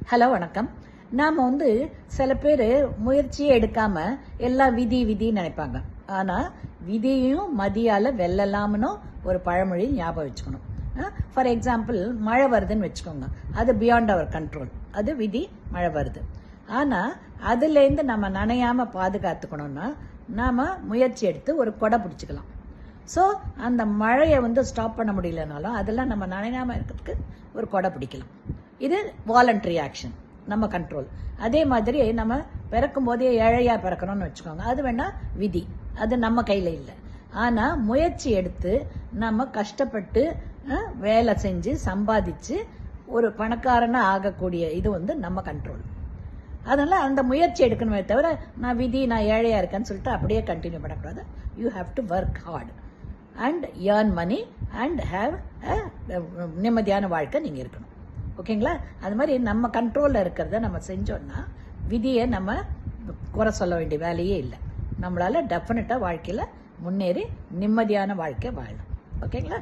Hello வணக்கம். நாம் சில பேர் முயற்சியே எடுக்காம எல்லாம் விதி விதின்னு நினைப்பாங்க. ஆனால் விதியும் மதியால் வெல்லலாம்னு ஒரு பழமொழி ஞாபகம் வச்சுக்கணும். ஃபார் எக்ஸாம்பிள், மழை வருதுன்னு வச்சுக்கோங்க. அது பியாண்ட் அவர் கண்ட்ரோல். அது விதி, மழை வருது. ஆனால் அதுலேருந்து நம்ம நனையாமல் பாதுகாத்துக்கணும்னா நாம் முயற்சி எடுத்து ஒரு கொடை பிடிச்சிக்கலாம். ஸோ அந்த மழையை ஸ்டாப் பண்ண முடியலனாலும் அதெல்லாம் நம்ம நனையாமல் இருக்கிறதுக்கு ஒரு கொடை பிடிக்கலாம். இது வாலண்டரி ஆக்ஷன், நம்ம கண்ட்ரோல். அதே மாதிரி நம்ம பிறக்கும் போதே ஏழையாக பிறக்கணும்னு வச்சுக்கோங்க. அது வேணா விதி, அது நம்ம கையில் இல்லை. ஆனால் முயற்சி எடுத்து நம்ம கஷ்டப்பட்டு வேலை செஞ்சு சம்பாதிச்சு ஒரு பணக்காரனாக ஆகக்கூடிய இது நம்ம கண்ட்ரோல். அதனால அந்த முயற்சி எடுக்கணுமே தவிர நான் விதி, நான் ஏழையாக இருக்கேன்னு சொல்லிட்டு அப்படியே கண்டினியூ பண்ணக்கூடாது. You have to work hard and earn money and have நிம்மதியான வாழ்க்கை நீங்கள் இருக்கணும். ஓகேங்களா? அது மாதிரி நம்ம கண்ட்ரோலில் இருக்கிறத நம்ம செஞ்சோம்னா விதியை நம்ம குறை சொல்ல வேண்டிய வேலையே இல்லை. நம்மளால டெஃபினட்டாக வாழ்க்கையில் முன்னேறி நிம்மதியான வாழ்க்கை வாழலாம். ஓகேங்களா?